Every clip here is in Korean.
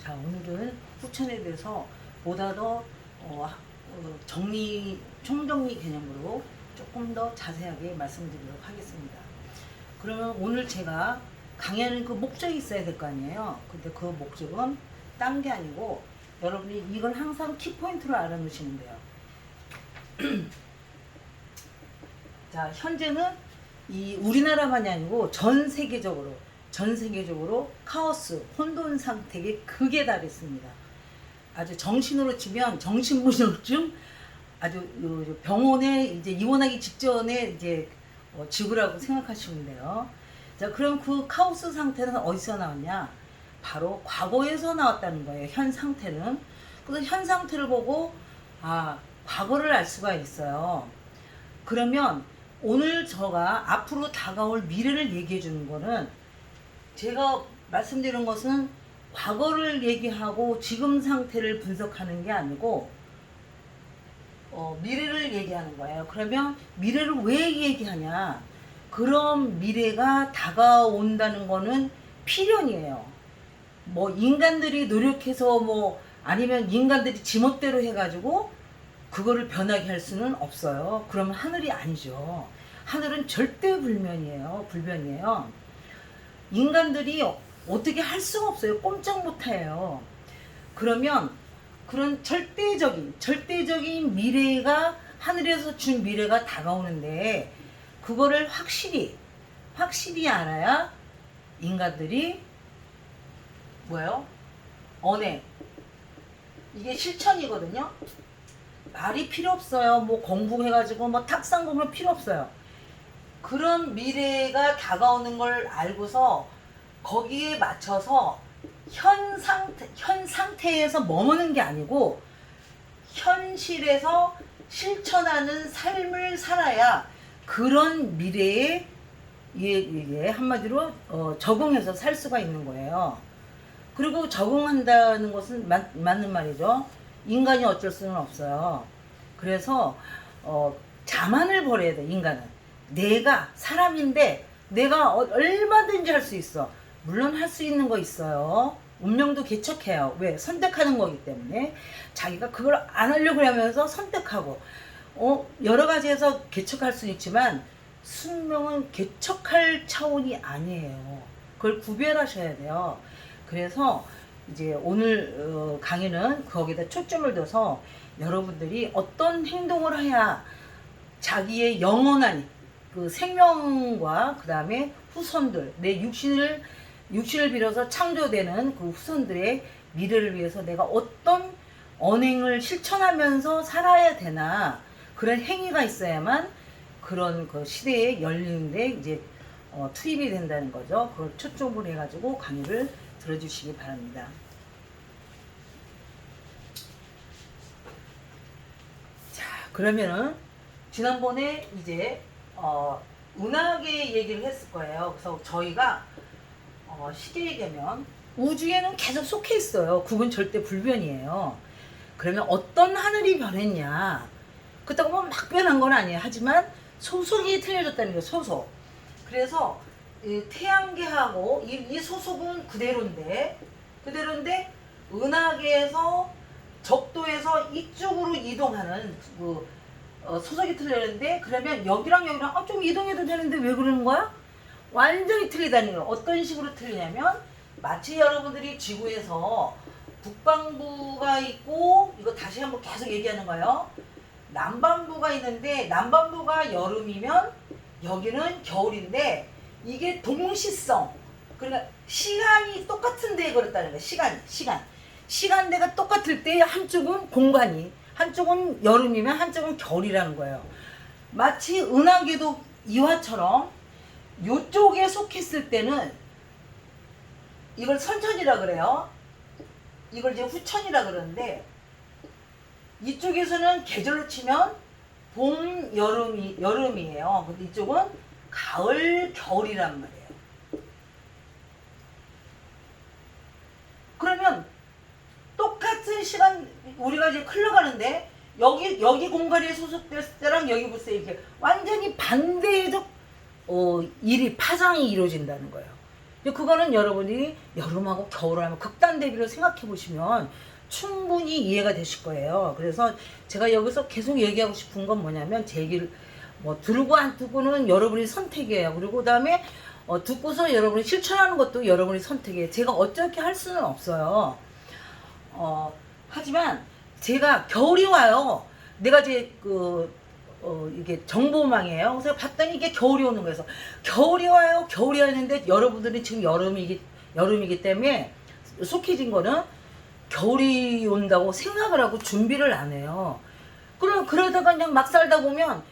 자, 오늘은 후천에 대해서 보다 더 총정리 개념으로 조금 더 자세하게 말씀드리도록 하겠습니다. 그러면 오늘 제가 강의하는 그 목적이 있어야 될 거 아니에요. 근데 그 목적은 딴 게 아니고 여러분이 이걸 항상 키포인트로 알아놓으시면 돼요. 자, 현재는 이 우리나라만이 아니고 전 세계적으로 카오스, 혼돈 상태에 극에 달했습니다. 아주 정신으로 치면 정신분열증, 아주 병원에 이제 입원하기 직전에 이제 죽으라고 생각하시면 돼요. 자, 그럼 그 카오스 상태는 어디서 나왔냐? 바로 과거에서 나왔다는 거예요. 현 상태는. 그래서 현 상태를 보고 과거를 알 수가 있어요. 그러면 오늘 제가 앞으로 다가올 미래를 얘기해 주는 거는, 제가 말씀드린 것은 과거를 얘기하고 지금 상태를 분석하는 게 아니고 미래를 얘기하는 거예요. 그러면 미래를 왜 얘기하냐? 그런 미래가 다가온다는 거는 필연이에요. 뭐 인간들이 노력해서 아니면 인간들이 지멋대로 해가지고 그거를 변하게 할 수는 없어요. 그러면 하늘이 아니죠. 하늘은 절대 불변이에요. 인간들이 어떻게 할 수가 없어요. 꼼짝 못해요. 그러면 그런 절대적인 미래가, 하늘에서 준 미래가 다가오는데, 그거를 확실히 알아야 인간들이 언행, 이게 실천이거든요. 말이 필요 없어요. 공부해가지고 탁상 공부 필요 없어요. 그런 미래가 다가오는 걸 알고서 거기에 맞춰서 현 상태에서 머무는 게 아니고 현실에서 실천하는 삶을 살아야 그런 미래에 한마디로 적응해서 살 수가 있는 거예요. 그리고 적응한다는 것은 맞는 말이죠. 인간이 어쩔 수는 없어요. 그래서 자만을 버려야 돼. 인간은 내가 사람인데 내가 얼마든지 할 수 있어. 물론 할 수 있는 거 있어요. 운명도 개척해요. 왜? 선택하는 거기 때문에. 자기가 그걸 안 하려고 하면서 선택하고 여러 가지에서 개척할 수 있지만 숙명은 개척할 차원이 아니에요. 그걸 구별하셔야 돼요. 그래서 이제 오늘 강의는 거기다 초점을 둬서 여러분들이 어떤 행동을 해야 자기의 영원한 그 생명과 그 다음에 후손들, 내 육신을 빌어서 창조되는 그 후손들의 미래를 위해서 내가 어떤 언행을 실천하면서 살아야 되나, 그런 행위가 있어야만 그런 그 시대에 열리는데 이제 투입이 된다는 거죠. 그걸 초점으로 해가지고 강의를 들어주시기 바랍니다. 자, 그러면은 지난번에 이제 은하계 얘기를 했을 거예요. 그래서 저희가 쉽게 얘기하면 우주에는 계속 속해 있어요. 그건 절대 불변이에요. 그러면 어떤 하늘이 변했냐? 그렇다고 막 변한 건 아니에요. 하지만 소속이 틀려졌다는 거예요. 소속. 그래서 태양계하고 이 소속은 그대로인데 은하계에서 적도에서 이쪽으로 이동하는 소속이 틀렸는데, 그러면 여기랑 좀 이동해도 되는데 왜 그러는 거야? 완전히 틀리다는 거예요. 어떤 식으로 틀리냐면, 마치 여러분들이 지구에서 북반부가 있고, 이거 다시 한번 계속 얘기하는 거예요. 남반부가 있는데, 남반부가 여름이면 여기는 겨울인데, 이게 동시성, 그러니까 시간이 똑같은데 그렇다는 거예요. 시간대가 똑같을 때 한쪽은 공간이, 한쪽은 여름이면 한쪽은 겨울이라는 거예요. 마치 은하계도 이화처럼 요쪽에 속했을 때는 이걸 선천이라 그래요. 이걸 이제 후천이라 그러는데, 이쪽에서는 계절로 치면 봄, 여름이에요. 근데 이쪽은 가을, 겨울이란 말이에요. 그러면 똑같은 시간 우리가 이제 흘러가는데, 여기 공간에 소속됐을 때랑 여기 보세요. 이렇게 완전히 반대적 파장이 이루어진다는 거예요. 근데 그거는 여러분이 여름하고 겨울하고 극단 대비를 생각해 보시면 충분히 이해가 되실 거예요. 그래서 제가 여기서 계속 얘기하고 싶은 건 뭐냐면, 제 얘기를 뭐 들고 안 듣고는 여러분이 선택이에요. 그리고 그다음에 듣고서 여러분이 실천하는 것도 여러분이 선택이에요. 제가 어떻게 할 수는 없어요. 하지만 제가 겨울이 와요. 내가 이제 이게 정보망이에요. 그래서 봤더니 이게 겨울이 오는 거예요. 그래서 겨울이 와요. 겨울이 왔는데 여러분들이 지금 여름이기 때문에 속해진 거는 겨울이 온다고 생각을 하고 준비를 안 해요. 그러다가 그냥 막 살다 보면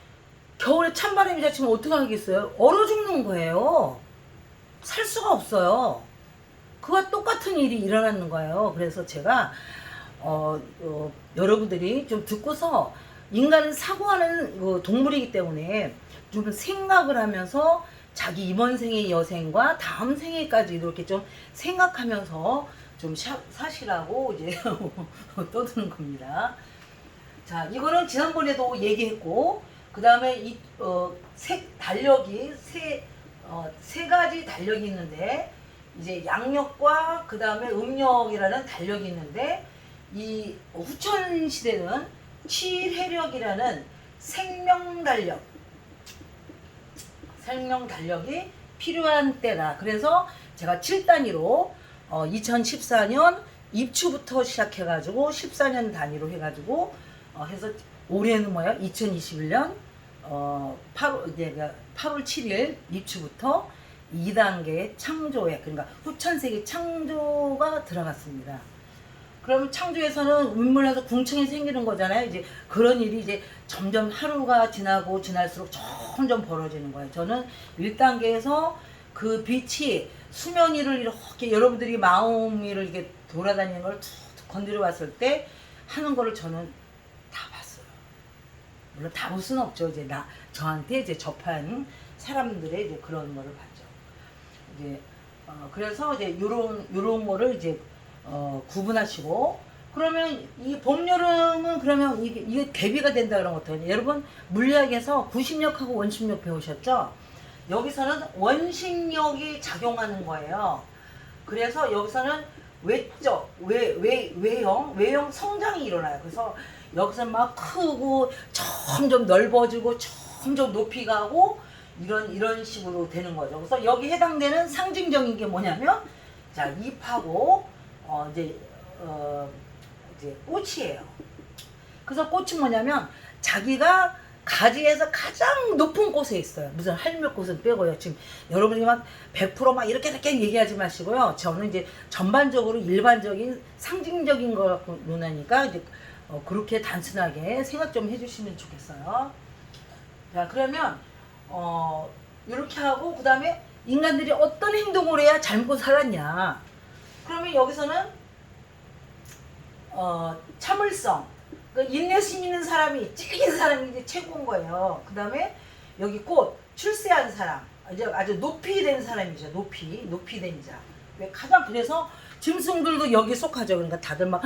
겨울에 찬바람이 자치면 어떻게 하겠어요? 얼어 죽는 거예요. 살 수가 없어요. 그와 똑같은 일이 일어나는 거예요. 그래서 제가 여러분들이 좀 듣고서, 인간은 사고하는 동물이기 때문에 좀 생각을 하면서 자기 이번 생의 여생과 다음 생에까지 이렇게 좀 생각하면서 좀 사시라고 이제 떠드는 겁니다. 자, 이거는 지난번에도 얘기했고, 그 다음에 달력이 세 가지 달력이 있는데, 이제 양력과 그 다음에 음력이라는 달력이 있는데, 이 후천 시대는 칠해력이라는 생명달력이 필요한 때라. 그래서 제가 7단위로 2014년 입추부터 시작해가지고 14년 단위로 해가지고 해서, 올해는 뭐야? 2021년 8월 7일 입추부터 2단계 창조에, 그러니까 후천세기 창조가 들어갔습니다. 그럼 창조에서는 운문해서 궁청이 생기는 거잖아요. 이제 그런 일이 이제 점점 하루가 지나고 지날수록 점점 벌어지는 거예요. 저는 1단계에서 그 빛이 수면 위를 이렇게 여러분들이 마음 위를 이렇게 돌아다니는 걸 툭툭 건드려 봤을 때 하는 거를 저는 다 봤어요. 물론 다 볼 수는 없죠. 이제 저한테 이제 접한 사람들의 이제 그런 거를 봤죠. 이제 그래서 이제 요런 거를 이제 구분하시고, 그러면 이 봄, 여름은 그러면 이게 대비가 된다 그런 것같아요. 여러분 물리학에서 구심력하고 원심력 배우셨죠? 여기서는 원심력이 작용하는 거예요. 그래서 여기서는 외형 성장이 일어나요. 그래서 여기서 막 크고 점점 넓어지고 점점 높이 가고 이런 식으로 되는 거죠. 그래서 여기 해당되는 상징적인 게 뭐냐면, 자, 잎하고 이제 꽃이에요. 그래서 꽃이 뭐냐면 자기가 가지에서 가장 높은 곳에 있어요. 무슨 할매꽃은 빼고요. 지금 여러분이 막 100%막 이렇게 얘기하지 마시고요. 저는 이제 전반적으로 일반적인 상징적인 거 갖고 논하니까 이제 그렇게 단순하게 생각 좀 해주시면 좋겠어요. 자, 그러면 이렇게 하고, 그 다음에 인간들이 어떤 행동을 해야 잘 먹고 살았냐. 그러면 여기서는 참을성, 그러니까 인내심 있는 사람이, 찔긴 사람이 이제 최고인 거예요. 그 다음에 여기 꽃, 출세한 사람, 이제 아주 높이 된 사람이죠. 높이 된 자. 가장, 그래서 짐승들도 여기 속하죠. 그러니까 다들 막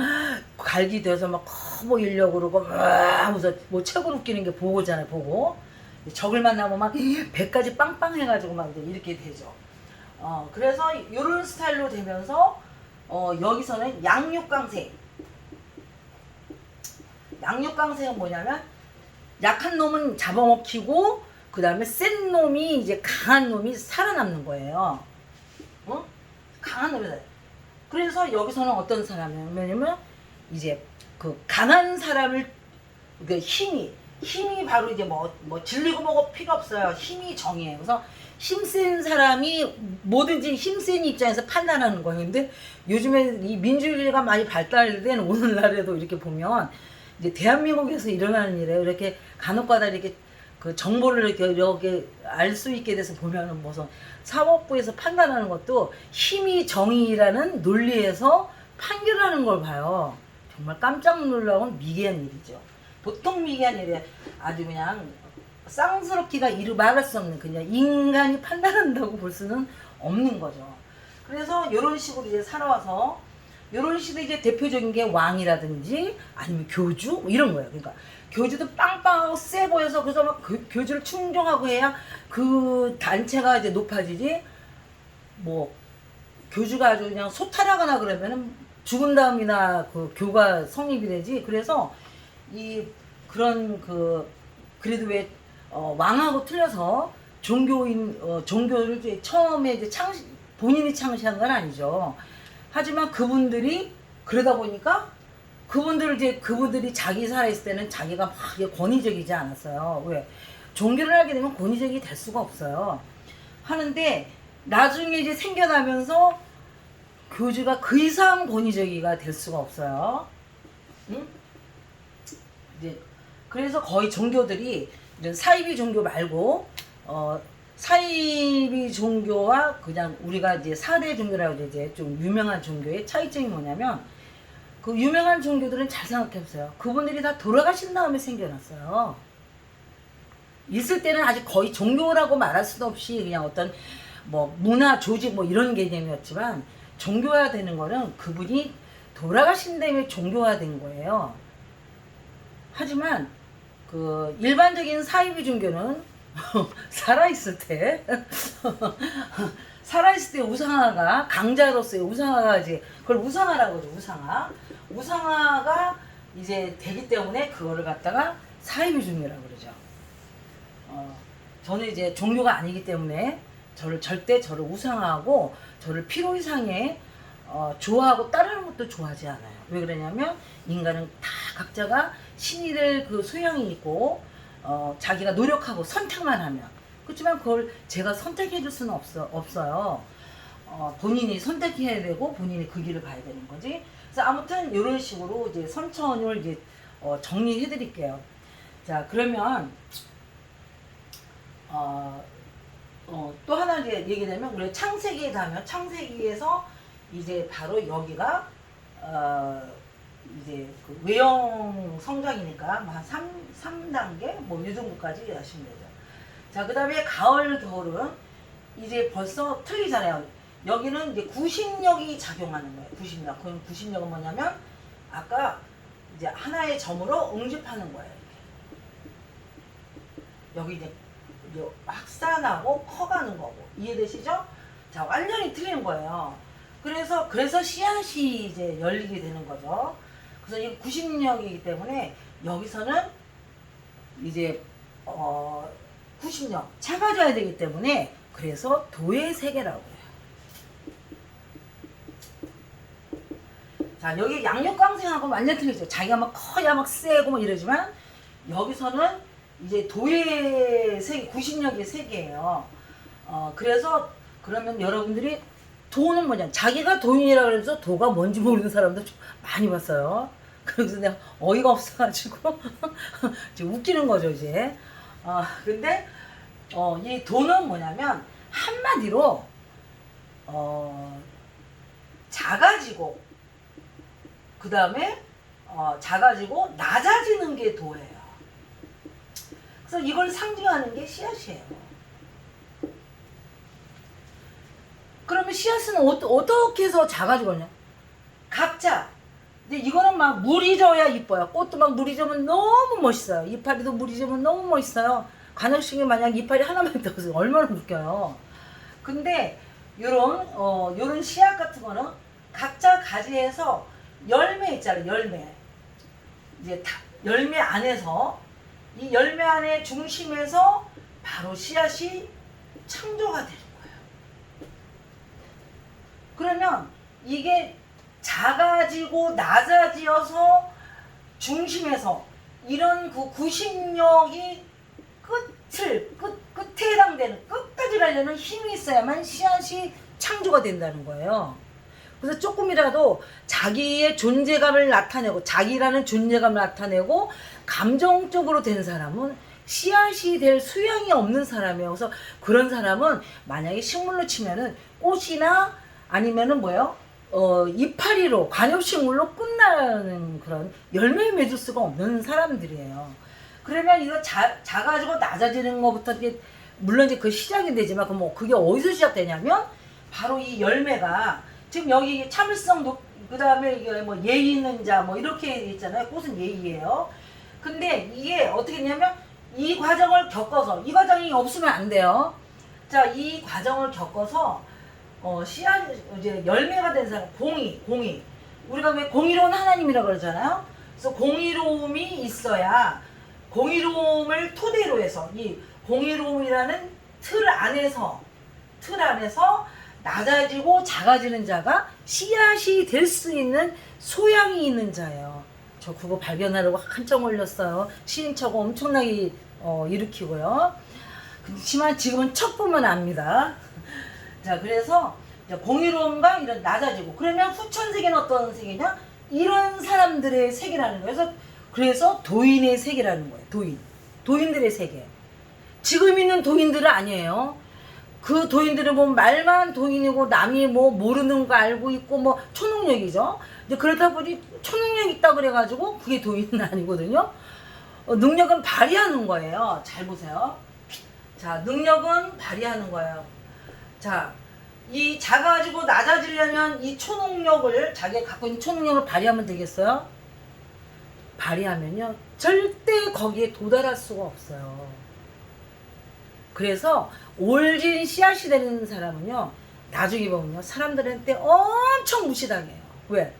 갈기 돼서 막 커 보이려고 그러고 막 하면서 뭐 최고 웃기는 게 보고잖아요. 보고 적을 만나면 막 배까지 빵빵 해가지고 막 이렇게 되죠. 그래서 이런 스타일로 되면서 여기서는 양육강생. 양육강생은 뭐냐면, 약한 놈은 잡아먹히고 그 다음에 센 놈이, 이제 강한 놈이 살아남는 거예요. 강한 놈이. 그래서 여기서는 어떤 사람이냐면, 이제 그 강한 사람을, 그 힘이 바로 이제 뭐 질리고 뭐고 필요 없어요. 힘이 정이에요. 그래서 힘센 사람이 뭐든지 힘센 입장에서 판단하는 거예요. 근데 요즘에 이 민주주의가 많이 발달된 오늘날에도 이렇게 보면, 이제 대한민국에서 일어나는 일에 이렇게 간혹가다 이렇게 그 정보를 이렇게 알 수 있게 돼서 보면은, 무슨 사법부에서 판단하는 것도 힘이 정의라는 논리에서 판결하는 걸 봐요. 정말 깜짝 놀라운 미개한 일이죠. 보통 미개한 일이 아주 그냥 쌍스럽기가 말할 수 없는, 그냥 인간이 판단한다고 볼 수는 없는 거죠. 그래서 이런 식으로 이제 살아와서, 이런 식으로 이제 대표적인 게 왕이라든지 아니면 교주 이런 거예요. 그러니까 교주도 빵빵하고 세 보여서, 그래서 막 교주를 충정하고 해야 그 단체가 이제 높아지지, 뭐 교주가 아주 그냥 소탈하거나 그러면은 죽은 다음이나 그 교가 성립이 되지. 그래서 이 그런 그래도 왜 왕하고 틀려서 종교를 이제 처음에 이제 본인이 창시한 건 아니죠. 하지만 그분들이 그러다 보니까 그분들이 자기 살아있을 때는 자기가 막 권위적이지 않았어요. 왜? 종교를 하게 되면 권위적이 될 수가 없어요. 하는데 나중에 이제 생겨나면서 교주가 그 이상 권위적이가 될 수가 없어요. 응? 이제 그래서 거의 종교들이 이런 사이비 종교 말고 사이비 종교와 그냥 우리가 이제 4대 종교라고 이제 좀 유명한 종교의 차이점이 뭐냐면 그 유명한 종교들은 잘 생각해보세요. 그분들이 다 돌아가신 다음에 생겨났어요. 있을 때는 아직 거의 종교라고 말할 수도 없이 그냥 어떤 뭐 문화 조직 뭐 이런 개념이었지만 종교화 되는 거는 그분이 돌아가신 다음에 종교화 된 거예요. 하지만 그 일반적인 사이비 종교는 살아있을 때 우상화가 강자로서의 우상화가 이제 그걸 우상화라고 하죠. 우상화가 이제 되기 때문에 그거를 갖다가 사이비 종교라고 그러죠. 저는 이제 종교가 아니기 때문에 절대 저를 우상화하고 저를 필요 이상의 좋아하고 따르는 것도 좋아하지 않아요. 왜 그러냐면 인간은 다 각자가 신이 될 그 소양이 있고 자기가 노력하고 선택만 하면 그렇지만 그걸 제가 선택해 줄 수는 없어요. 본인이 선택해야 되고 본인이 그 길을 가야 되는 거지. 그래서 아무튼 이런 식으로 이제 선천을 이제 정리해 드릴게요. 자, 그러면 또 하나 이제 얘기되면 우리 창세기에 가면 창세기에서 이제 바로 여기가 이제 그 외형 성장이니까 한 3단계 뭐 이 정도까지 하시면 되죠. 자, 그 다음에 가을 겨울은 이제 벌써 틀리잖아요. 여기는 이제 구신력이 작용하는 거예요. 구신력. 그럼 구신력은 뭐냐면 아까 이제 하나의 점으로 응집하는 거예요. 여기 이제 확산하고 커가는 거고 이해되시죠? 자, 완전히 틀린 거예요. 그래서 씨앗이 이제 열리게 되는 거죠. 그래서 이 구신력이기 때문에 여기서는 이제 구신력 작아져야 되기 때문에 그래서 도의 세계라고 해요. 자, 여기 양육광생하고 완전 틀리죠. 자기가 막 커야 막 세고 뭐 이러지만 여기서는 이제 도의 세계, 구신력의 세계예요. 그래서 그러면 여러분들이 도는 뭐냐? 자기가 도인이라고 해서 도가 뭔지 모르는 사람도 좀 많이 봤어요. 그래서 내가 어이가 없어가지고 이제 웃기는 거죠 이제. 근데 이 도는 뭐냐면 한마디로 작아지고 그 다음에 작아지고 낮아지는 게 도예요. 그래서 이걸 상징하는 게 씨앗이에요. 그러면 씨앗은 어떻게 해서 작아지거든요? 각자. 근데 이거는 막 물이 져야 이뻐요. 꽃도 막 물이 져면 너무 멋있어요. 이파리도 물이 져면 너무 멋있어요. 관엽식이 만약 이파리 하나만 떠서 얼마나 웃겨요. 근데 요런 씨앗 같은 거는 각자 가지에서 열매 있잖아요. 열매. 이제 열매 안에서 이 열매 안에 중심에서 바로 씨앗이 창조가 되는 거예요. 그러면 이게 작아지고 낮아지어서 중심에서 이런 그 구신력이 끝에 해당되는 끝까지 가려는 힘이 있어야만 씨앗이 창조가 된다는 거예요. 그래서 조금이라도 자기의 존재감을 나타내고 자기라는 존재감을 나타내고 감정적으로 된 사람은 씨앗이 될 수양이 없는 사람이에요. 그래서 그런 사람은 만약에 식물로 치면은 꽃이나 아니면은 뭐예요? 이파리로 관엽식물로 끝나는 그런 열매 맺을 수가 없는 사람들이에요. 그러면 이거 작아지고 낮아지는 것부터 이게 물론 이제 그 시작이 되지만 그게 어디서 시작되냐면 바로 이 열매가 지금 여기 참을성 그 다음에 이게 뭐 예의 있는 자 뭐 이렇게 있잖아요. 꽃은 예의예요. 근데 이게 어떻게 했냐면 이 과정을 겪어서 이 과정이 없으면 안 돼요. 자, 이 과정을 겪어서 씨앗 이제 열매가 된 사람 공의 우리가 왜 공의로운 하나님이라고 그러잖아요. 그래서 공의로움이 있어야 공의로움을 토대로 해서 이 공의로움이라는 틀 안에서 낮아지고 작아지는 자가 씨앗이 될 수 있는 소양이 있는 자예요. 저 그거 발견하려고 한참 걸렸어요. 시행착오 엄청나게 일으키고요. 그렇지만 지금은 척 보면 압니다. 자, 그래서 공의로움과 이런 낮아지고, 그러면 후천세계는 어떤 세계냐? 이런 사람들의 세계라는 거예요. 그래서 도인의 세계라는 거예요. 도인들의 세계. 지금 있는 도인들은 아니에요. 그 도인들은 뭐 말만 도인이고 남이 뭐 모르는 거 알고 있고 뭐 초능력이죠. 이제 그러다 보니 초능력 있다 그래가지고 그게 도인은 아니거든요. 능력은 발휘하는 거예요. 잘 보세요. 자, 능력은 발휘하는 거예요. 자, 이 작아지고 낮아지려면 이 초능력을, 자기가 갖고 있는 초능력을 발휘하면 되겠어요? 발휘하면요 절대 거기에 도달할 수가 없어요. 그래서 올진 씨앗이 되는 사람은요 나중에 보면요 사람들한테 엄청 무시당해요. 왜?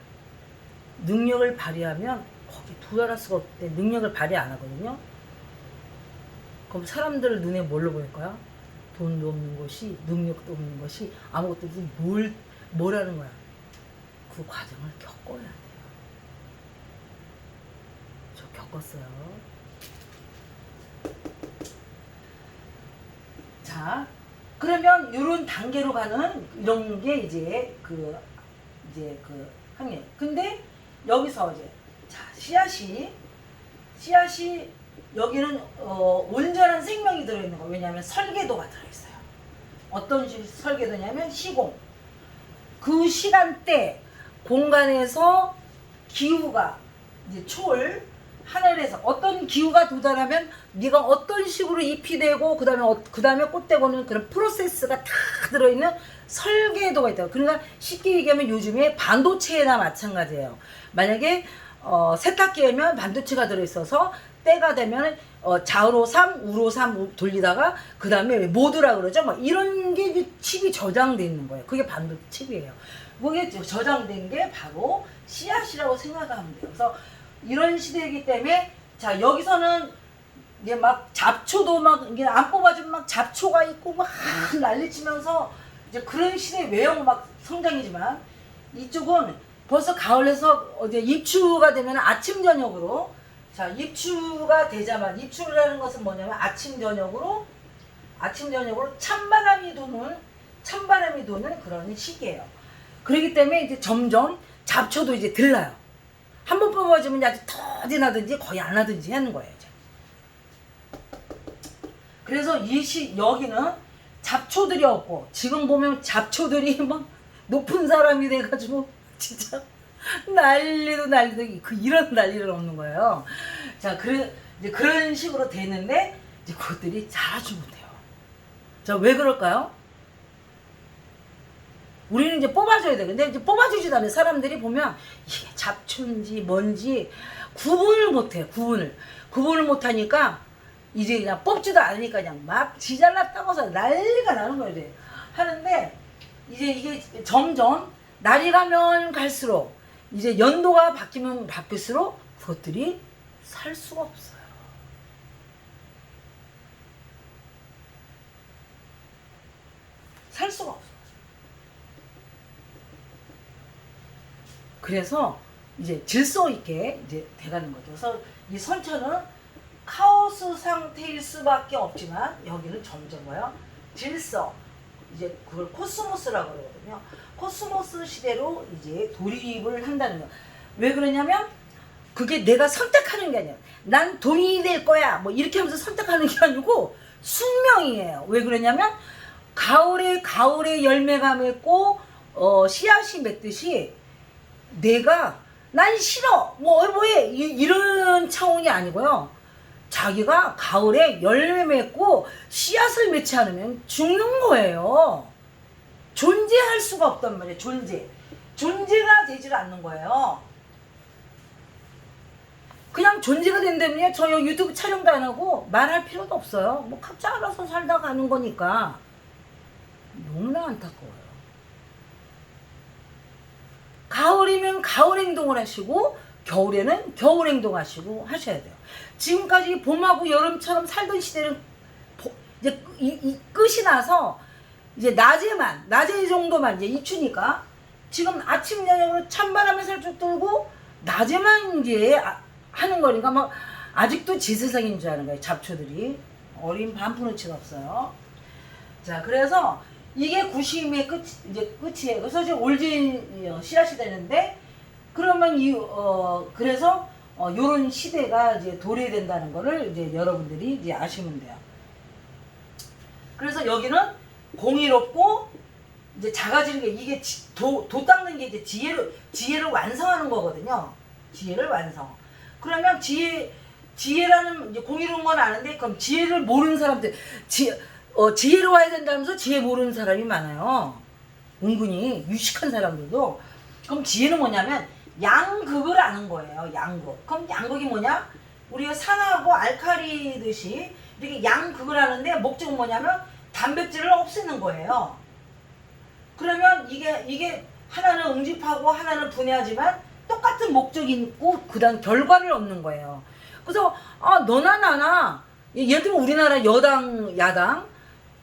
능력을 발휘하면 거기에 도달할 수가 없기 때문에 능력을 발휘 안 하거든요. 그럼 사람들 눈에 뭘로 보일까요? 돈도 없는 것이, 능력도 없는 것이, 아무것도 없는 뭐라는 거야? 그 과정을 겪어야 돼요. 저 겪었어요. 자, 그러면 이런 단계로 가는 이런 게 이제 그 학년. 근데 여기서 이제 자 씨앗이 여기는 온전한 생명이 들어있는 거예요. 왜냐하면 설계도가 들어있어요. 어떤 설계도냐면 시공. 그 시간대 공간에서 기후가 이제 하늘에서 어떤 기후가 도달하면 네가 어떤 식으로 잎이 되고 그다음에 꽃 되고는 그런 프로세스가 다 들어있는 설계도가 있다고. 그러니까 쉽게 얘기하면 요즘에 반도체나 마찬가지예요. 만약에 세탁기에면 반도체가 들어있어서 때가 되면 좌우로 3, 우로 3 돌리다가 그 다음에 모드라 그러죠. 뭐 이런 게 칩이 저장돼 있는 거예요. 그게 반도체 칩이에요. 그게 저장된 게 바로 씨앗이라고 생각하면 돼요. 그래서 이런 시대이기 때문에 자 여기서는 이게 막 잡초도 막 이게 안 뽑아주면 막 잡초가 있고 막 난리치면서 이제 그런 시대 외형 막 성장이지만 이쪽은 벌써 가을에서 이제 입추가 되면 아침 저녁으로 자 입추가 되자마자 입추라는 것은 뭐냐면 아침 저녁으로 찬바람이 도는 그런 시기예요. 그렇기 때문에 이제 점점 잡초도 이제 들나요. 한번 뽑아주면 아주 터지나든지 거의 안 하든지 하는 거예요. 이제. 그래서 여기는 잡초들이 없고 지금 보면 잡초들이 막 높은 사람이 돼가지고 진짜 난리도 이런 난리는 없는 거예요. 자, 이제 그런 식으로 되는데 이제 그것들이 자라지 못해요. 자, 왜 그럴까요? 우리는 이제 뽑아줘야 돼. 근데 이제 뽑아주지도 않아요. 사람들이 보면 이게 잡초인지 뭔지 구분을 못해. 구분을 못하니까 이제 그냥 뽑지도 않으니까 그냥 막 지잘났다고 해서 난리가 나는 거예요. 이제. 하는데 이제 이게 점점 날이 가면 갈수록 이제 연도가 바뀌면 바뀔수록 그것들이 살 수가 없어요. 살 수가 없어요. 그래서 이제 질서 있게 이제 돼가는 거죠. 그래서 이 선천은 카오스 상태일 수밖에 없지만 여기는 점점 뭐요? 질서. 이제 그걸 코스모스라고 그러거든요. 코스모스 시대로 이제 돌입을 한다는 거. 왜 그러냐면 그게 내가 선택하는 게 아니야. 난 돈이 될 거야. 뭐 이렇게 하면서 선택하는 게 아니고 숙명이에요. 왜 그러냐면 가을에 열매가 맺고 씨앗이 맺듯이 난 싫어. 뭐해 이런 차원이 아니고요. 자기가 가을에 열매 맺고 씨앗을 맺지 않으면 죽는 거예요. 존재할 수가 없단 말이에요. 존재가 되질 않는 거예요. 그냥 존재가 된다면요. 저 유튜브 촬영도 안 하고 말할 필요도 없어요. 뭐 각자 알아서 살다 가는 거니까. 너무나 안타까워요. 가을 행동을 하시고 겨울에는 겨울 행동하시고 하셔야 돼요. 지금까지 봄하고 여름처럼 살던 시대는 이제 이 끝이 나서 이제 낮에 정도만 이제 입추니까 지금 아침 저녁으로 찬바람에 살짝 돌고 낮에만 이제 하는 거니까 막 아직도 지세상인 줄 아는 거예요. 잡초들이 어린 반푼어치가 없어요. 자, 그래서 이게 구심의 끝이에요. 그래서 이제 올진 씨앗이 되는데 그러면 그래서 요런 시대가 이제 도래된다는 거를 이제 여러분들이 이제 아시면 돼요. 그래서 여기는 공의롭고 이제 작아지는 게 이게 도 닦는 게 이제 지혜를 완성하는 거거든요. 지혜를 완성. 그러면 지혜라는 이제 공의로운 건 아는데 그럼 지혜를 모르는 사람들 지혜로워야 된다면서 지혜 모르는 사람이 많아요. 은근히 유식한 사람들도. 그럼 지혜는 뭐냐면 양극을 아는 거예요. 양극. 그럼 양극이 뭐냐? 우리가 산하고 알칼리듯이 이렇게 양극을 하는데 목적은 뭐냐면 단백질을 없애는 거예요. 그러면 이게 하나는 응집하고 하나는 분해하지만 똑같은 목적이 있고 그다음 결과를 얻는 거예요. 그래서 너나 나나 예를 들면 우리나라 여당 야당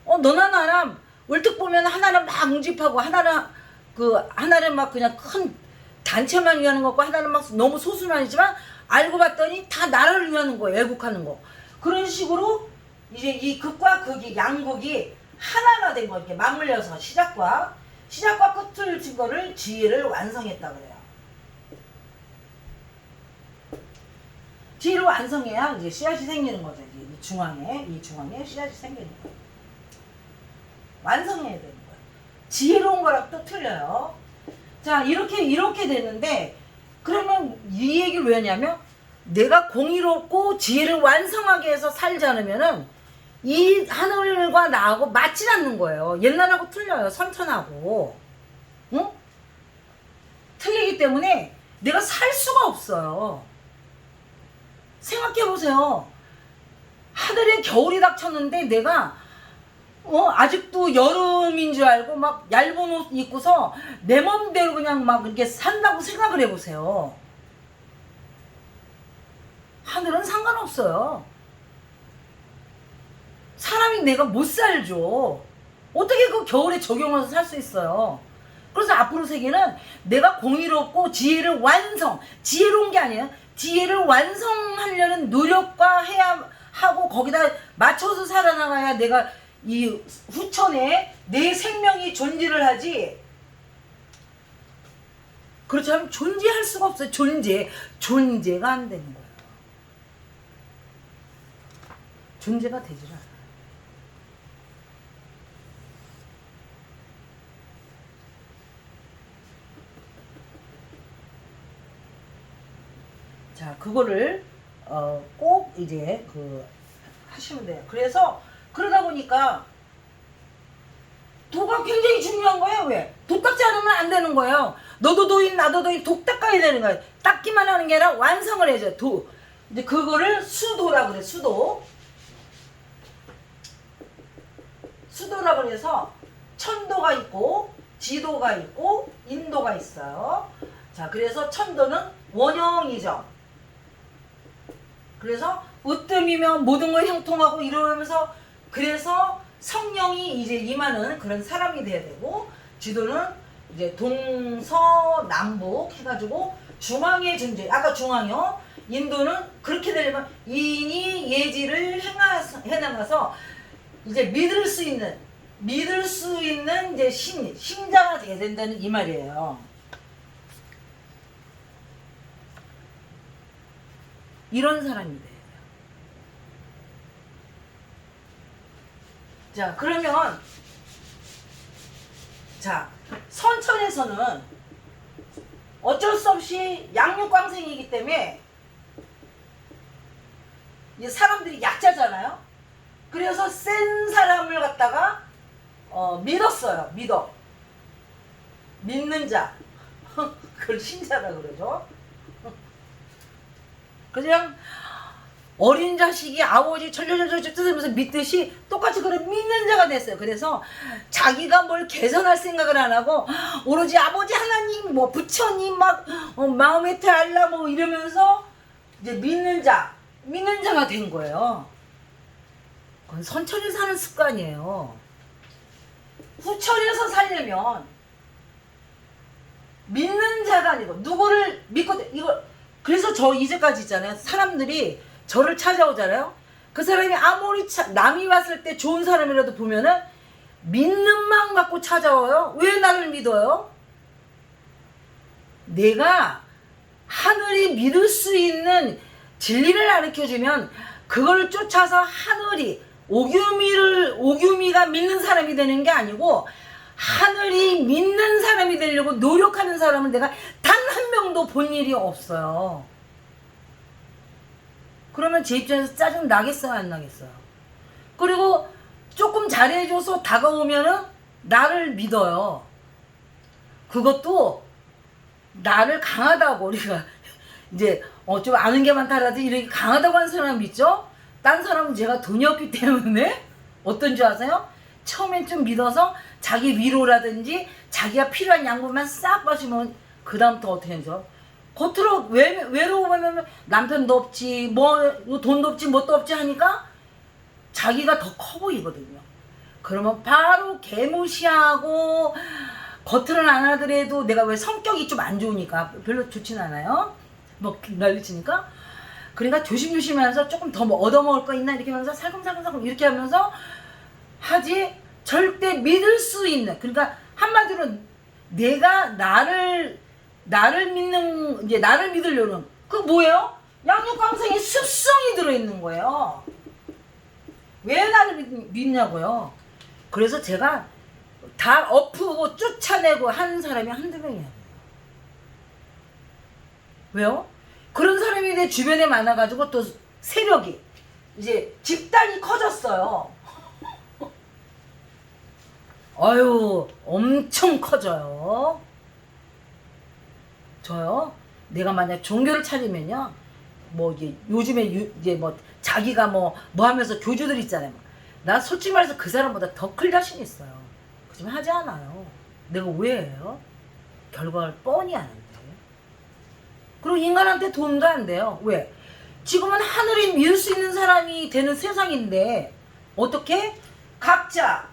너나 나나 월특 보면 하나는 막 응집하고 하나는 막 그냥 큰 단체만 위하는 거고 하나는 막 너무 소수만이지만 알고 봤더니 다 나라를 위하는 거예요. 애국하는 거. 그런 식으로 이제 이 극과 극이 양극이 하나가 된 거 이렇게 맞물려서 시작과 끝을 진 거를 지혜를 완성했다 그래요. 지혜를 완성해야 이제 씨앗이 생기는 거죠. 이 중앙에 씨앗이 생기는 거예요. 완성해야 되는 거예요. 지혜로운 거랑 또 틀려요. 자, 이렇게 됐는데 그러면 이 얘기를 왜 하냐면 내가 공의롭고 지혜를 완성하게 해서 살지 않으면은 이 하늘과 나하고 맞지 않는 거예요. 옛날하고 틀려요. 선천하고. 응? 틀리기 때문에 내가 살 수가 없어요. 생각해보세요. 하늘에 겨울이 닥쳤는데 내가 아직도 여름인 줄 알고 막 얇은 옷 입고서 내 맘대로 그냥 막 이렇게 산다고 생각을 해보세요. 하늘은 상관없어요. 사람이 내가 못 살죠. 어떻게 그 겨울에 적용해서 살 수 있어요. 그래서 앞으로 세계는 내가 공의롭고 지혜를 지혜로운 게 아니에요. 지혜를 완성하려는 노력과 해야 하고 거기다 맞춰서 살아나가야 내가 이 후천에 내 생명이 존재를 하지. 그렇지 않으면 존재할 수가 없어요. 존재가 안 되는 거예요. 존재가 되질 않아요. 자, 그거를 꼭 이제 하시면 돼요. 그래서 그러다 보니까 도가 굉장히 중요한 거예요. 왜? 도 닦지 않으면 안 되는 거예요. 너도 도인 나도 도인 도 닦아야 되는 거예요. 닦기만 하는 게 아니라 완성을 해줘요. 도. 이제 그거를 수도라 그래. 수도라 그래서 천도가 있고 지도가 있고 인도가 있어요. 자, 그래서 천도는 원형이죠. 그래서 으뜸이면 모든 걸 형통하고 이러면서 그래서 성령이 이제 임하는 그런 사람이 돼야 되고 지도는 이제 동서남북 해가지고 중앙의 존재 아까 중앙이요. 인도는 그렇게 되려면 인이 예지를 해나가서 이제 믿을 수 있는 이제 신자가 돼야 된다는 이 말이에요. 이런 사람이 돼요. 자, 그러면 선천에서는 어쩔 수 없이 양육광생이기 때문에 이 사람들이 약자잖아요. 그래서 센 사람을 갖다가 믿었어요. 믿는 자. 그걸 신자라 그러죠. 그냥 어린 자식이 아버지 철저철저 뜯으면서 믿듯이 똑같이 그런 믿는 자가 됐어요. 그래서 자기가 뭘 개선할 생각을 안 하고 오로지 아버지 하나님 뭐 부처님 막 마음에 알라 뭐 이러면서 이제 믿는 자가 된 거예요. 그건 선천에 사는 습관이에요. 후천에서 살려면 믿는 자가 아니고 누구를 믿고 이거 그래서 저 이제까지 있잖아요. 사람들이 저를 찾아오잖아요. 그 사람이 아무리 남이 왔을 때 좋은 사람이라도 보면은 믿는 마음 갖고 찾아와요. 왜 나를 믿어요? 내가 하늘이 믿을 수 있는 진리를 가르쳐주면 그걸 쫓아서 하늘이 오규미가 믿는 사람이 되는 게 아니고 하늘이 믿는 사람이 되려고 노력하는 사람은 내가 단 한 명도 본 일이 없어요. 그러면 제 입장에서 짜증 나겠어요, 안 나겠어요? 그리고 조금 잘해줘서 다가오면은 나를 믿어요. 그것도 나를 강하다고 우리가 이제 좀 아는 게 많다라도 이렇게 강하다고 하는 사람 믿죠? 딴 사람은 제가 돈이 없기 때문에 어떤 줄 아세요? 처음엔 좀 믿어서 자기 위로라든지 자기가 필요한 양분만 싹 빠지면 그 다음부터 어떻게 하죠? 겉으로 외로우면 남편도 없지 뭐 돈도 없지 뭣도 없지 하니까 자기가 더 커 보이거든요. 그러면 바로 개무시하고 겉으로는 안 하더라도 내가 왜 성격이 좀 안 좋으니까 별로 좋진 않아요. 뭐 난리치니까 그러니까 조심조심하면서 조금 더 뭐 얻어먹을 거 있나 이렇게 하면서 살금살금 이렇게 하면서 하지 절대 믿을 수 있는 그러니까 한마디로 내가 나를 믿는 이제 나를 믿으려는 그 뭐예요? 양육강생의 습성이 들어있는 거예요. 왜 나를 믿냐고요? 그래서 제가 다 엎고 쫓아내고 하는 사람이 한두 명이야. 왜요? 그런 사람이 내 주변에 많아가지고 또 세력이 이제 집단이 커졌어요. 아유 엄청 커져요. 저요? 내가 만약 종교를 차리면요, 뭐 이게 요즘에 이제 뭐 자기가 뭐 하면서 교주들 있잖아요. 나 솔직히 말해서 그 사람보다 더 클 자신 있어요. 그지만 하지 않아요. 내가 왜 해요? 결과를 뻔히 아는데. 그리고 인간한테 도움도 안 돼요. 왜? 지금은 하늘이 믿을 수 있는 사람이 되는 세상인데 어떻게? 각자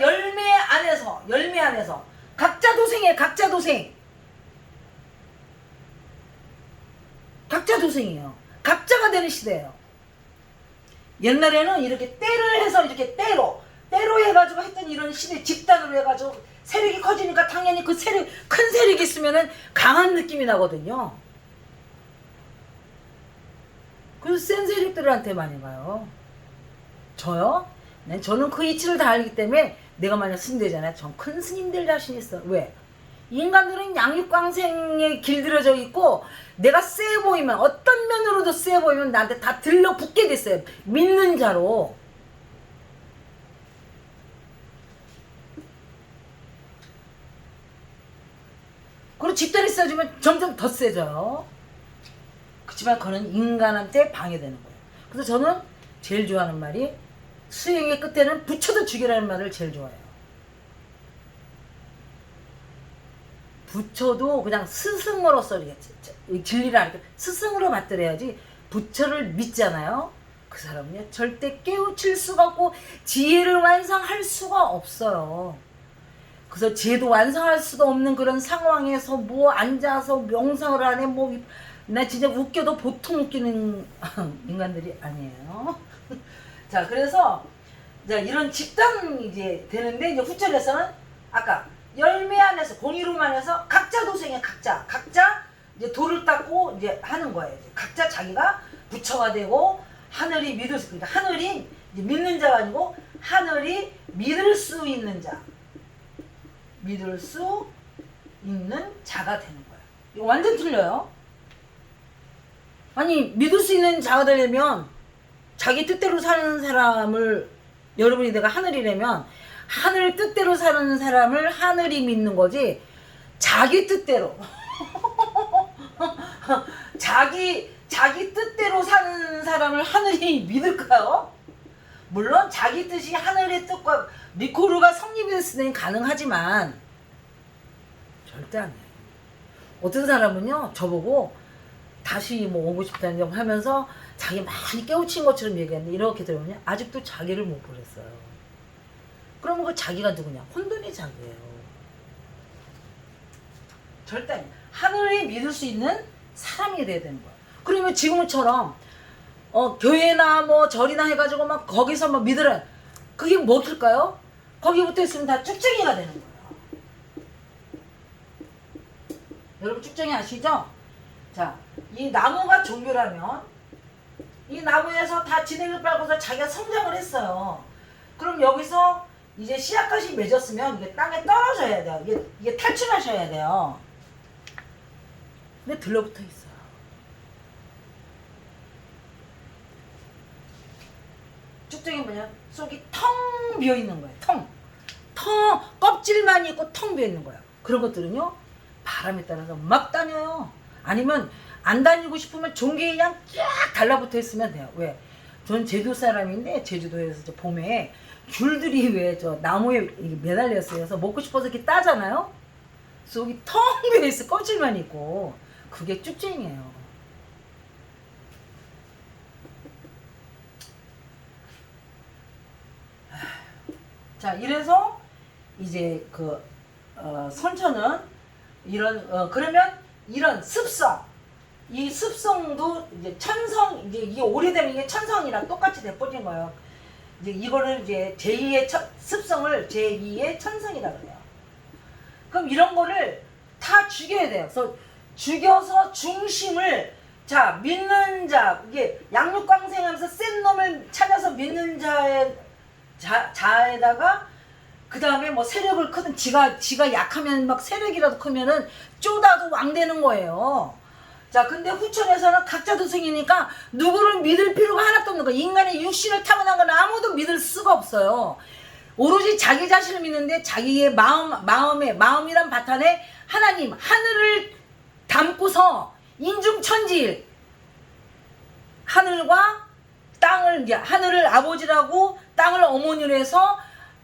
열매 안에서 각자 도생이에요. 각자 도생이에요. 각자가 되는 시대예요. 옛날에는 이렇게 때를 해서 이렇게 때로 해가지고 했던 이런 시대 집단으로 해가지고 세력이 커지니까 당연히 그 큰 세력이 있으면은 강한 느낌이 나거든요. 그래서 센 세력들한테 많이 가요. 저요? 네, 저는 그 이치를 다 알기 때문에 내가 만약 스님되잖아요. 전 큰 스님들 자신 있어. 왜? 인간들은 양육광생에 길들여져 있고 내가 세 보이면 어떤 면으로도 세 보이면 나한테 다 들러붙게 됐어요. 믿는 자로. 그리고 집단이 세지면 점점 더 세져요. 그렇지만 그는 인간한테 방해되는 거예요. 그래서 저는 제일 좋아하는 말이 수행의 끝에는 부처도 죽이라는 말을 제일 좋아해요. 부처도 그냥 스승으로서 진리를 알게 스승으로 받들어야지 부처를 믿잖아요. 그 사람은요 절대 깨우칠 수가 없고 지혜를 완성할 수가 없어요. 그래서 지혜도 완성할 수도 없는 그런 상황에서 뭐 앉아서 명상을 하네 뭐 나 진짜 웃겨도 보통 웃기는 인간들이 아니에요. 자 그래서 이제 이런 집단이 이제 되는데 이제 후천에서는 아까 열매 안에서 공의로만 해서 각자 도생에 각자 이제 돌을 닦고 이제 하는 거예요. 이제 각자 자기가 부처가 되고 하늘이 믿을 수 그러니까 하늘이 이제 믿는 자가 아니고 하늘이 믿을 수 있는 자가 되는 거예요. 이거 완전 틀려요. 아니 믿을 수 있는 자가 되려면 자기 뜻대로 사는 사람을 여러분이 내가 하늘이라면 하늘 뜻대로 사는 사람을 하늘이 믿는 거지 자기 뜻대로 자기 자기 뜻대로 사는 사람을 하늘이 믿을까요? 물론 자기 뜻이 하늘의 뜻과 리코르가 성립이 됐을 때는 가능하지만 절대 안 해요. 어떤 사람은요 저보고 다시 뭐 오고 싶다는 점 하면서 자기 많이 깨우친 것처럼 얘기하는데 이렇게 들으면 아직도 자기를 못 버렸어요. 그러면 그 자기가 누구냐? 혼돈의 자기예요. 절대 아니에요. 하늘이 믿을 수 있는 사람이 돼야 되는 거예요. 그러면 지금처럼 교회나 뭐 절이나 해가지고 막 거기서 막 믿으라. 그게 뭐일까요? 거기 붙어 있으면 다 쭉쟁이가 되는 거예요. 여러분 쭉쟁이 아시죠? 자, 이 나무가 종교라면 이 나무에서 다 진액을 빨고서 자기가 성장을 했어요. 그럼 여기서 이제 씨앗까지 맺었으면 이게 땅에 떨어져야 돼요. 이게 탈출하셔야 돼요. 근데 들러붙어 있어요. 쭉쟁이 뭐냐? 속이 텅 비어 있는 거예요. 텅 껍질만 있고 텅 비어 있는 거예요. 그런 것들은요 바람에 따라서 막 다녀요. 아니면 안 다니고 싶으면 종개에 그냥 쫙 달라붙어 있으면 돼요. 왜? 전 제주 사람인데 제주도에서 이제 봄에 귤들이 왜 저 나무에 매달렸어요. 그래서 먹고 싶어서 이렇게 따잖아요. 속이 텅 비어 있어. 껍질만 있고. 그게 쭉쟁이에요. 자, 이래서 이제 그 선천은 이런 그러면 이런 습성, 이 습성도 이제 천성, 이제 이게 오래되면 이게 천성이랑 똑같이 돼버린 거예요. 이제 이거를 이제 제2의 습성을 제2의 천성이라 그래요. 그럼 이런 거를 다 죽여야 돼요. 그래서 죽여서 중심을 자 믿는 자 이게 양육광생하면서 센 놈을 찾아서 믿는 자에다가 그 다음에 뭐 세력을 크든 지가 약하면 막 세력이라도 크면은 쪼다도 왕 되는 거예요. 자 근데 후천에서는 각자 도생이니까 누구를 믿을 필요가 하나도 없는 거예요. 인간의 육신을 타고난 건 아무도 믿을 수가 없어요. 오로지 자기 자신을 믿는데 자기의 마음이란 바탕에 하나님 하늘을 담고서 인중천지일 하늘과 땅을 하늘을 아버지라고 땅을 어머니로 해서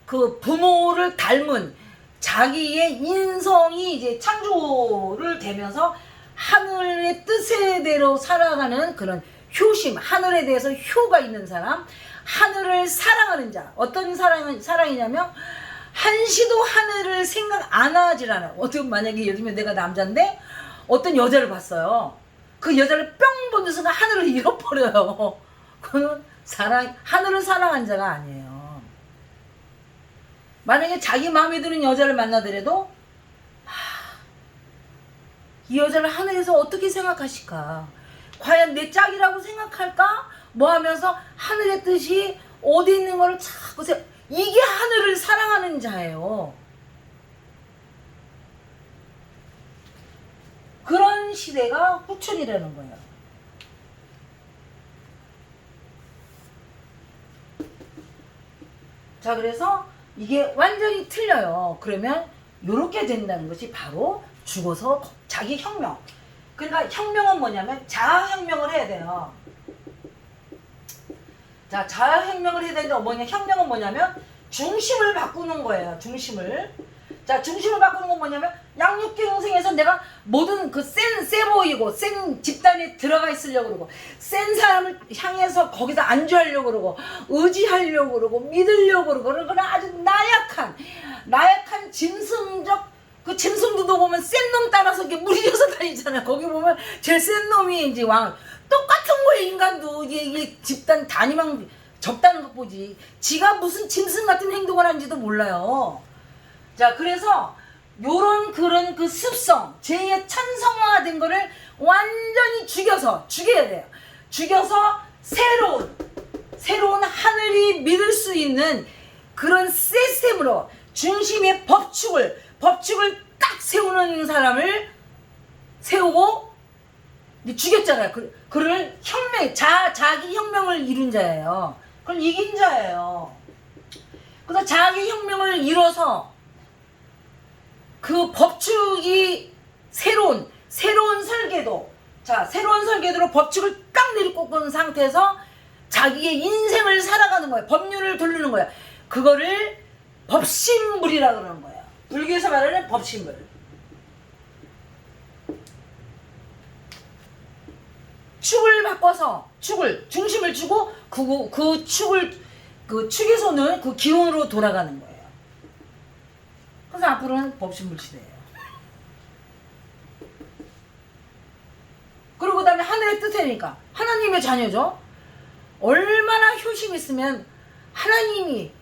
그 부모를 닮은 자기의 인성이 이제 창조를 되면서 하늘의 뜻대로 살아가는 그런 효심, 하늘에 대해서 효가 있는 사람, 하늘을 사랑하는 자. 어떤 사랑이냐면 한시도 하늘을 생각 안 하질 않아요. 어떻게 만약에 예를 들면 내가 남자인데 어떤 여자를 봤어요. 그 여자를 뿅 보는 순간 하늘을 잃어버려요. 그건 하늘을 사랑한 자가 아니에요. 만약에 자기 마음에 드는 여자를 만나더라도 이 여자를 하늘에서 어떻게 생각하실까? 과연 내 짝이라고 생각할까? 뭐 하면서 하늘의 뜻이 어디 있는 거를 자꾸 이게 하늘을 사랑하는 자예요. 그런 시대가 후천이라는 거예요. 자 그래서 이게 완전히 틀려요. 그러면 이렇게 된다는 것이 바로 죽어서 자기 혁명. 그러니까 혁명은 뭐냐면 자아혁명을 해야 돼요. 자 자아혁명을 해야 되는데 혁명은 뭐냐면 중심을 바꾸는 거예요. 중심을. 자 중심을 바꾸는 건 뭐냐면 양육경생에서 내가 모든 그 세 보이고 센 집단에 들어가 있으려고 그러고 센 사람을 향해서 거기서 안주하려고 그러고 의지하려고 그러고 믿으려고 그러고 그런 아주 나약한 짐승적 그 짐승들도 보면 센 놈 따라서 이렇게 무리져서 다니잖아요. 거기 보면 제일 센 놈이 이제 왕. 똑같은 거예요. 인간도 이게 집단 단위만 적다는 것 보지. 지가 무슨 짐승 같은 행동을 하는지도 몰라요. 자 그래서 요런 그런 그 습성 제2의 천성화된 거를 완전히 죽여야 돼요. 죽여서 새로운 하늘이 믿을 수 있는 그런 시스템으로 중심의 법칙을 딱 세우는 사람을 세우고 죽였잖아요. 그를 자기 혁명을 이룬 자예요. 그걸 이긴 자예요. 그래서 자기 혁명을 이뤄서 그 법칙이 새로운 설계도, 새로운 설계도로 법칙을 딱 쫙 내리꽂은 상태에서 자기의 인생을 살아가는 거예요. 법륜을 돌리는 거예요. 그거를 법신불이라 그러는 거예요. 불교에서 말하는 법신불. 축을 바꿔서 중심을 주고 그 축에서는 그 기운으로 돌아가는 거예요. 그래서 앞으로는 법신불 시대예요. 그리고 그 다음에 하늘의 뜻이니까 하나님의 자녀죠. 얼마나 효심 있으면 하나님이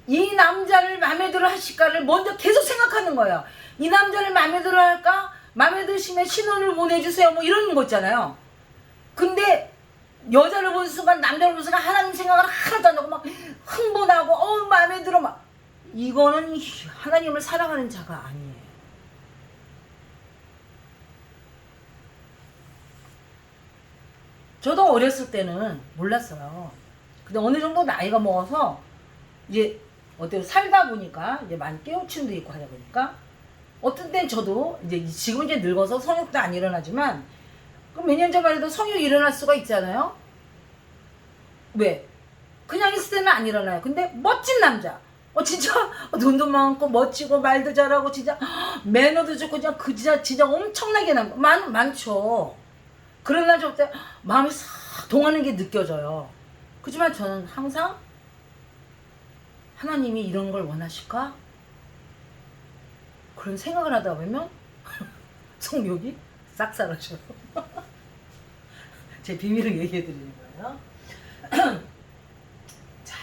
이 남자를 마음에 들어 하실까를 먼저 계속 생각하는 거예요. 이 남자를 마음에 들어 할까? 마음에 드시면 신혼을 보내주세요. 뭐 이런 거 있잖아요. 근데 여자를 본 순간 남자를 본 순간 하나님 생각을 하나도 안 하고 막 흥분하고 마음에 들어 막 이거는 하나님을 사랑하는 자가 아니에요. 저도 어렸을 때는 몰랐어요. 근데 어느 정도 나이가 먹어서 이제 어때 살다 보니까 이제 많이 깨우침도 있고 하다 보니까 어떤 땐 저도 이제 지금 이제 늙어서 성욕도 안 일어나지만 몇 년 전만 해도 성욕이 일어날 수가 있잖아요. 왜? 그냥 있을 때는 안 일어나요. 근데 멋진 남자. 진짜 돈도 많고 멋지고 말도 잘하고 진짜 매너도 좋고 그냥 진짜 엄청나게 많죠. 그런 날 저 때 마음이 싹 동하는 게 느껴져요. 그렇지만 저는 항상 하나님이 이런 걸 원하실까? 그런 생각을 하다 보면 성욕이 싹 사라져요. 제 비밀을 얘기해 드리는 거예요. 자,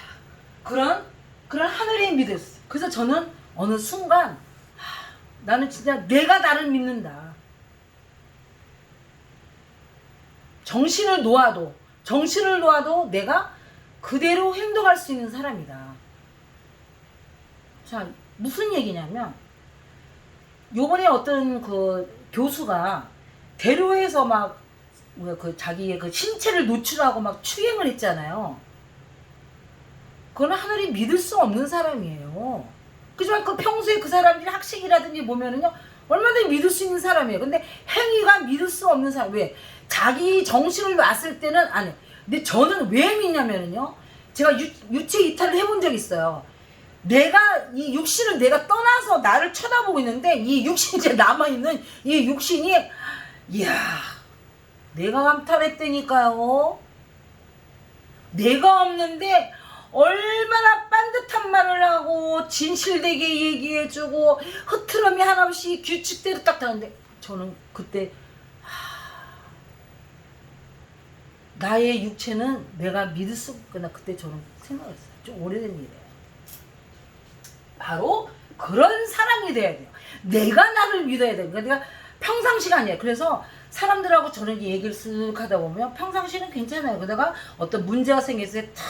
그런 하늘의 믿음. 그래서 저는 어느 순간 나는 진짜 내가 나를 믿는다. 정신을 놓아도 내가 그대로 행동할 수 있는 사람이다. 자, 무슨 얘기냐면 요번에 어떤 그 교수가 대로에서 막 자기의 그 신체를 노출하고 막 추행을 했잖아요. 그거는 하늘이 믿을 수 없는 사람이에요. 그지만 그 평소에 그 사람들이 학식이라든지 보면은요 얼마든지 믿을 수 있는 사람이에요. 근데 행위가 믿을 수 없는 사람. 왜? 자기 정신을 놨을 때는 안 해. 근데 저는 왜 믿냐면은요 제가 유체 이탈을 해본 적이 있어요. 내가 이 육신을 내가 떠나서 나를 쳐다보고 있는데 이 육신이 이제 남아있는 이 육신이 이야 내가 감탄했다니까요. 내가 없는데 얼마나 빤듯한 말을 하고 진실되게 얘기해주고 흐트러미 하나없이 규칙대로 딱 하는데 저는 그때 나의 육체는 내가 믿을 수 없구나. 그때 저는 생각했어요. 좀 오래된 일이에요. 바로 그런 사람이 돼야 돼요. 내가 나를 믿어야 돼요. 그러니까 내가 평상시가 아니에요. 그래서 사람들하고 저는 얘기를 쓱 하다 보면 평상시는 괜찮아요. 그러다가 어떤 문제가 생겼을 때 탁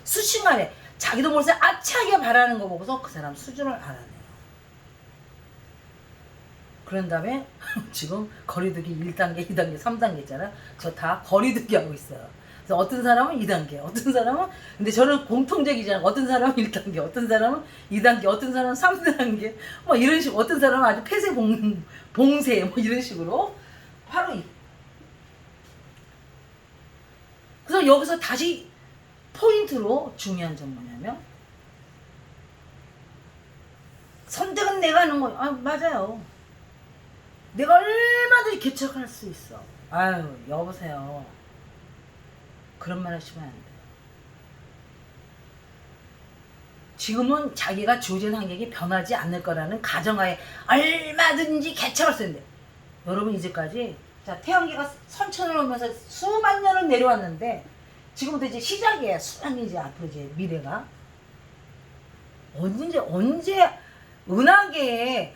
수시간에 자기도 모르게 아차하게 바라는 거 보고서 그 사람 수준을 알아내요. 그런 다음에 지금 거리두기 1단계, 2단계, 3단계 있잖아요. 저 다 거리두기 하고 있어요. 그래서 어떤 사람은 2단계, 어떤 사람은 근데 저는 공통적이잖아요. 어떤 사람은 1단계, 어떤 사람은 2단계, 어떤 사람은 3단계 뭐 이런 식으로 어떤 사람은 아주 폐쇄 봉쇄 뭐 이런 식으로 바로 그래서 여기서 다시 포인트로 중요한 점 뭐냐면 선택은 내가 하는 거예요. 맞아요. 내가 얼마든지 개척할 수 있어. 아유 여보세요. 그런 말 하시면 안 돼요. 지금은 자기가 주어진 환경이 변하지 않을 거라는 가정하에 얼마든지 개척할 수 있는데 여러분 이제까지 자 태양계가 선천을 오면서 수만 년을 내려왔는데 지금부터 이제 시작이에요. 수만 년이 앞으로 이제 미래가 언제 은하계에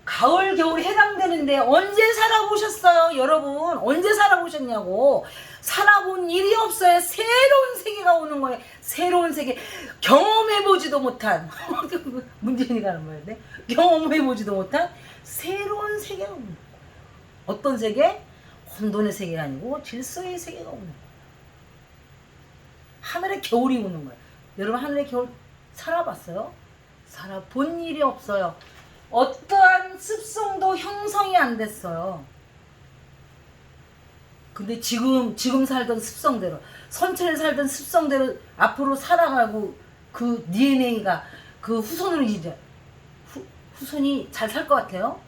가을 겨울이 해당되는데 언제 살아보셨어요 여러분? 언제 살아보셨냐고. 살아본 일이 없어요. 새로운 세계가 오는 거예요. 새로운 세계 경험해보지도 못한 문재인이 가는 거였네. 경험해보지도 못한 새로운 세계가 오는 거예요. 어떤 세계? 혼돈의 세계가 아니고 질서의 세계가 오는 거예요. 하늘의 겨울이 오는 거예요. 여러분 하늘의 겨울 살아봤어요? 살아본 일이 없어요. 어떠한 습성도 형성이 안 됐어요. 근데 지금 살던 습성대로, 선천에 살던 습성대로 앞으로 살아가고 그 DNA가 그 후손으로 이제 후손이 잘 살 것 같아요?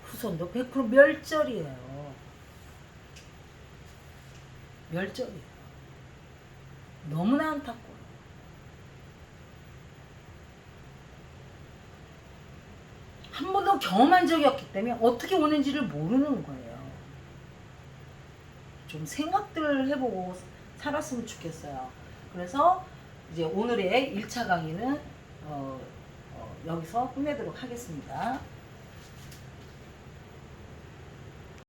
후손도 100% 멸절이에요. 멸절이에요. 너무나 안타까워요. 한 번도 경험한 적이 없기 때문에 어떻게 오는지를 모르는 거예요. 좀 생각들을 해보고 살았으면 좋겠어요. 그래서 이제 오늘의 1차 강의는 여기서 끝내도록 하겠습니다.